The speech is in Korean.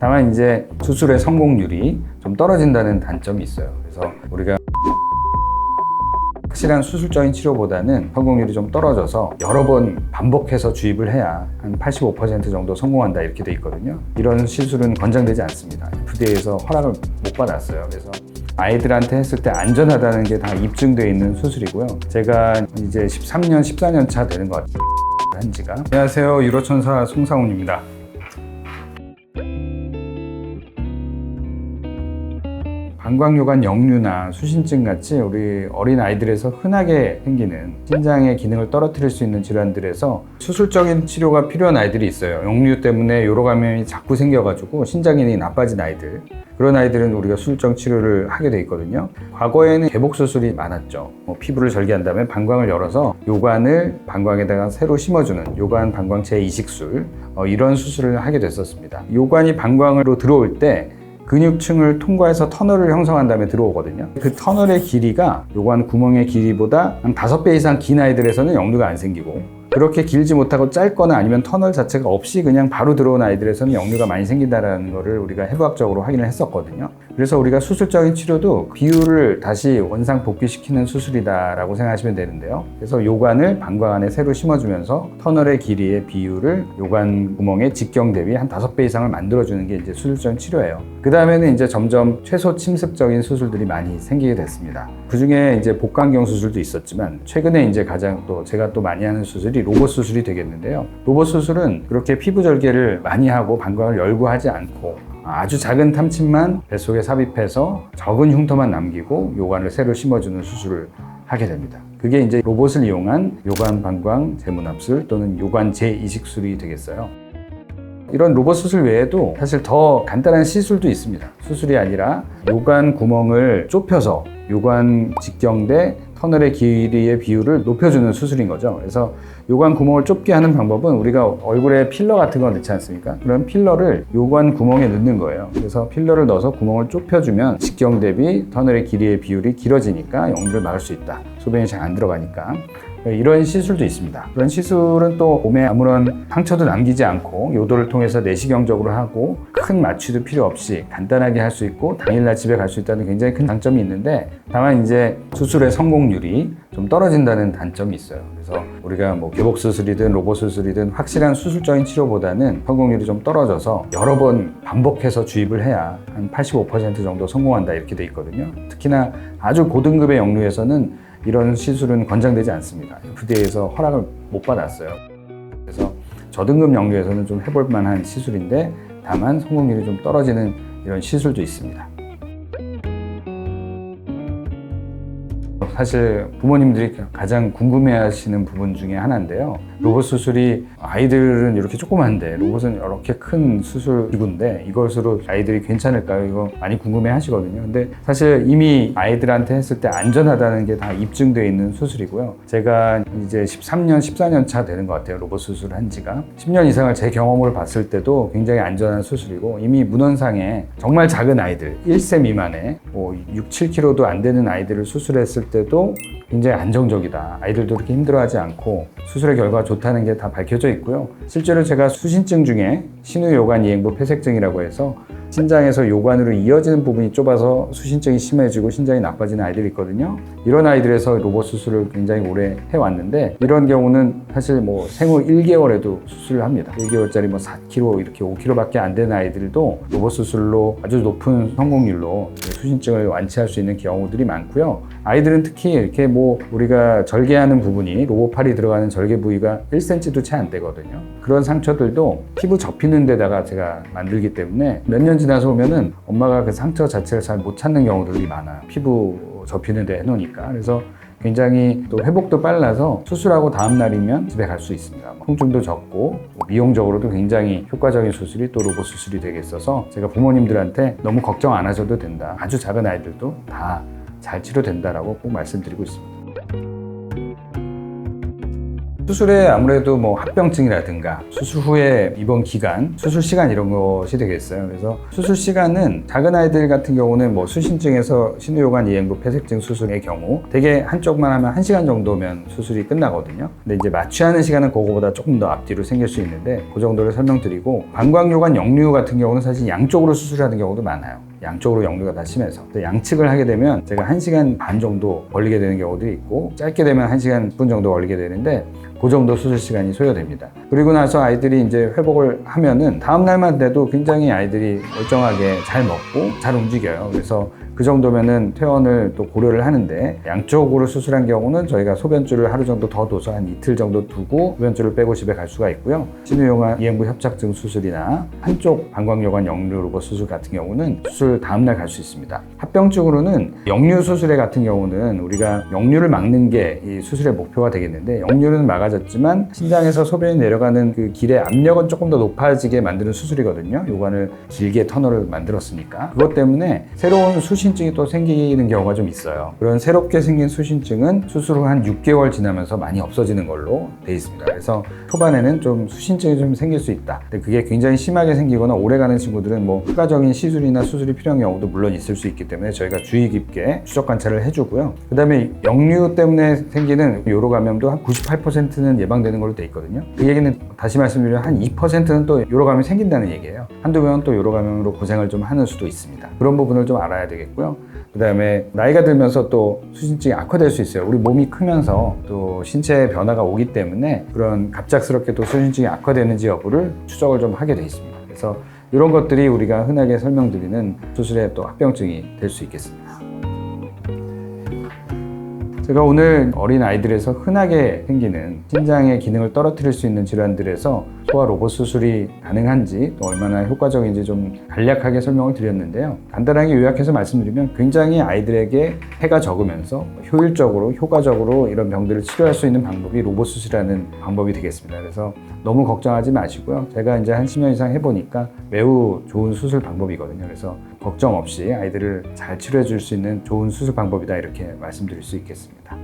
다만 이제 수술의 성공률이 좀 떨어진다는 단점이 있어요. 그래서 우리가 확실한 수술적인 치료보다는 성공률이 좀 떨어져서 여러 번 반복해서 주입을 해야 한 85% 정도 성공한다 이렇게 돼 있거든요. 이런 시술은 권장되지 않습니다. FDA에서 허락을 못 받았어요. 그래서 아이들한테 했을 때 안전하다는 게 다 입증되어 있는 수술이고요. 제가 이제 13년, 14년 차 되는 것 같아요. 한 지가. 안녕하세요. 유로천사 송상훈입니다. 방광요관 역류나 수신증 같이 우리 어린 아이들에서 흔하게 생기는 신장의 기능을 떨어뜨릴 수 있는 질환들에서 수술적인 치료가 필요한 아이들이 있어요. 역류 때문에 요로 감염이 자꾸 생겨가지고 신장 기능이 나빠진 아이들, 그런 아이들은 우리가 수술적 치료를 하게 돼 있거든요. 과거에는 개복 수술이 많았죠. 피부를 절개한 다음에 방광을 열어서 요관을 방광에다가 새로 심어주는 요관 방광 재이식술, 이런 수술을 하게 됐었습니다. 요관이 방광으로 들어올 때 근육층을 통과해서 터널을 형성한 다음에 들어오거든요. 그 터널의 길이가 요관 구멍의 길이보다 한 5배 이상 긴 아이들에서는 역류가 안 생기고, 그렇게 길지 못하고 짧거나 아니면 터널 자체가 없이 그냥 바로 들어온 아이들에서는 역류가 많이 생긴다는 거를 우리가 해부학적으로 확인을 했었거든요. 그래서 우리가 수술적인 치료도 비율을 다시 원상 복귀시키는 수술이다라고 생각하시면 되는데요. 그래서 요관을 방광 안에 새로 심어주면서 터널의 길이의 비율을 요관 구멍의 직경 대비 한 5배 이상을 만들어주는 게 이제 수술적인 치료예요. 그 다음에는 이제 점점 최소 침습적인 수술들이 많이 생기게 됐습니다. 그 중에 이제 복강경 수술도 있었지만, 최근에 이제 가장 또 제가 또 많이 하는 수술이 로봇 수술이 되겠는데요. 로봇 수술은 그렇게 피부 절개를 많이 하고 방광을 열고 하지 않고 아주 작은 탐침만 뱃속에 삽입해서 적은 흉터만 남기고 요관을 새로 심어주는 수술을 하게 됩니다. 그게 이제 로봇을 이용한 요관 방광 재문합술 또는 요관 재이식술이 되겠어요. 이런 로봇 수술 외에도 사실 더 간단한 시술도 있습니다. 수술이 아니라 요관 구멍을 좁혀서 요관 직경대 터널의 길이의 비율을 높여주는 수술인 거죠. 그래서 요관 구멍을 좁게 하는 방법은 우리가 얼굴에 필러 같은 거 넣지 않습니까? 그런 필러를 요관 구멍에 넣는 거예요. 그래서 필러를 넣어서 구멍을 좁혀주면 직경 대비 터널의 길이의 비율이 길어지니까 역류를 막을 수 있다. 소변이 잘 안 들어가니까. 이런 시술도 있습니다. 그런 시술은 또 몸에 아무런 상처도 남기지 않고 요도를 통해서 내시경적으로 하고 큰 마취도 필요 없이 간단하게 할 수 있고 당일날 집에 갈 수 있다는 굉장히 큰 장점이 있는데, 다만 이제 수술의 성공률이 좀 떨어진다는 단점이 있어요. 그래서 우리가 뭐 개복 수술이든 로봇 수술이든 확실한 수술적인 치료보다는 성공률이 좀 떨어져서 여러 번 반복해서 주입을 해야 한 85% 정도 성공한다 이렇게 돼 있거든요. 특히나 아주 고등급의 역류에서는 이런 시술은 권장되지 않습니다. FDA에서 허락을 못 받았어요. 그래서 저등급 역류에서는 좀 해볼 만한 시술인데, 다만 성공률이 좀 떨어지는 이런 시술도 있습니다. 사실 부모님들이 가장 궁금해하시는 부분 중에 하나인데요. 로봇 수술이 아이들은 이렇게 조그만데 로봇은 이렇게 큰 수술 기구인데 이것으로 아이들이 괜찮을까요? 이거 많이 궁금해 하시거든요. 근데 사실 이미 아이들한테 했을 때 안전하다는 게 다 입증되어 있는 수술이고요. 제가 이제 13년, 14년 차 되는 것 같아요. 로봇 수술을 한 지가. 10년 이상을 제 경험으로 봤을 때도 굉장히 안전한 수술이고, 이미 문헌상에 정말 작은 아이들, 1세 미만의 뭐 6, 7kg도 안 되는 아이들을 수술했을 때도 굉장히 안정적이다. 아이들도 그렇게 힘들어하지 않고 수술의 결과가 좋다는 게 다 밝혀져 있고요. 실제로 제가 수신증 중에 신우요관이행부 폐색증이라고 해서 신장에서 요관으로 이어지는 부분이 좁아서 수신증이 심해지고 신장이 나빠지는 아이들이 있거든요. 이런 아이들에서 로봇 수술을 굉장히 오래 해왔는데, 이런 경우는 사실 뭐 생후 1개월에도 수술을 합니다. 1개월짜리 뭐 4kg 이렇게 5kg밖에 안 되는 아이들도 로봇 수술로 아주 높은 성공률로 수신증을 완치할 수 있는 경우들이 많고요. 아이들은 특히 이렇게 뭐 우리가 절개하는 부분이 로봇팔이 들어가는 절개 부위가 1cm도 채 안 되거든요. 그런 상처들도 피부 접히는 데다가 제가 만들기 때문에 몇 년 지나서 오면은 엄마가 그 상처 자체를 잘 못 찾는 경우들이 많아요. 피부 접히는 데 해놓으니까. 그래서 굉장히 또 회복도 빨라서 수술하고 다음 날이면 집에 갈 수 있습니다. 통증도 적고 미용적으로도 굉장히 효과적인 수술이 또 로봇 수술이 되겠어서 제가 부모님들한테 너무 걱정 안 하셔도 된다. 아주 작은 아이들도 다 잘 치료된다라고 꼭 말씀드리고 있습니다. 수술에 아무래도 뭐 합병증이라든가 수술 후에 입원 기간, 수술 시간 이런 것이 되겠어요. 그래서 수술 시간은 작은 아이들 같은 경우는 뭐 수신증에서 신우요관 이행부 폐색증 수술의 경우 되게 한쪽만 하면 1시간 정도면 수술이 끝나거든요. 근데 이제 마취하는 시간은 그거보다 조금 더 앞뒤로 생길 수 있는데 그 정도를 설명드리고, 방광요관 역류 같은 경우는 사실 양쪽으로 수술하는 경우도 많아요. 양쪽으로 역류가 다 심해서 양측을 하게 되면 제가 1시간 반 정도 걸리게 되는 경우들이 있고, 짧게 되면 1시간 10분 정도 걸리게 되는데 그 정도 수술 시간이 소요됩니다. 그리고 나서 아이들이 이제 회복을 하면은 다음 날만 돼도 굉장히 아이들이 멀쩡하게 잘 먹고 잘 움직여요. 그래서 그 정도면은 퇴원을 또 고려를 하는데, 양쪽으로 수술한 경우는 저희가 소변줄을 하루 정도 더 둬서 한 이틀 정도 두고 소변줄을 빼고 집에 갈 수가 있고요. 신우요관 이행부 협착증 수술이나 한쪽 방광요관 역류 로봇 수술 같은 경우는 수술 다음날 갈 수 있습니다. 합병증으로는 역류 수술에 같은 경우는 우리가 역류를 막는 게 이 수술의 목표가 되겠는데, 역류는 막아졌지만 신장에서 소변이 내려가는 그 길의 압력은 조금 더 높아지게 만드는 수술이거든요. 요관을 길게 터널을 만들었으니까. 그것 때문에 새로운 수신증이 또 생기는 경우가 좀 있어요. 그런 새롭게 생긴 수신증은 수술 후 한 6개월 지나면서 많이 없어지는 걸로 돼 있습니다. 그래서 초반에는 좀 수신증이 좀 생길 수 있다. 근데 그게 굉장히 심하게 생기거나 오래가는 친구들은 뭐 추가적인 시술이나 수술이 필요한 경우도 물론 있을 수 있기 때문에 저희가 주의 깊게 추적 관찰을 해주고요. 그 다음에 역류 때문에 생기는 요로 감염도 한 98%는 예방되는 걸로 돼 있거든요. 그 얘기는 다시 말씀드리면 한 2%는 또 요로 감염이 생긴다는 얘기예요. 한두 명은 또 요로 감염으로 고생을 좀 하는 수도 있습니다. 그런 부분을 좀 알아야 되겠고요. 그 다음에 나이가 들면서 또 수신증이 악화될 수 있어요. 우리 몸이 크면서 또 신체의 변화가 오기 때문에 그런 갑작스럽게 또 수신증이 악화되는지 여부를 추적을 좀 하게 돼 있습니다. 그래서 이런 것들이 우리가 흔하게 설명드리는 수술의 또 합병증이 될 수 있겠습니다. 제가 오늘 어린 아이들에서 흔하게 생기는 신장의 기능을 떨어뜨릴 수 있는 질환들에서 소아 로봇 수술이 가능한지 또 얼마나 효과적인지 좀 간략하게 설명을 드렸는데요. 간단하게 요약해서 말씀드리면 굉장히 아이들에게 해가 적으면서 효율적으로 효과적으로 이런 병들을 치료할 수 있는 방법이 로봇 수술이라는 방법이 되겠습니다. 그래서 너무 걱정하지 마시고요. 제가 이제 한 10년 이상 해보니까 매우 좋은 수술 방법이거든요. 그래서 걱정 없이 아이들을 잘 치료해 줄 수 있는 좋은 수술 방법이다, 이렇게 말씀드릴 수 있겠습니다.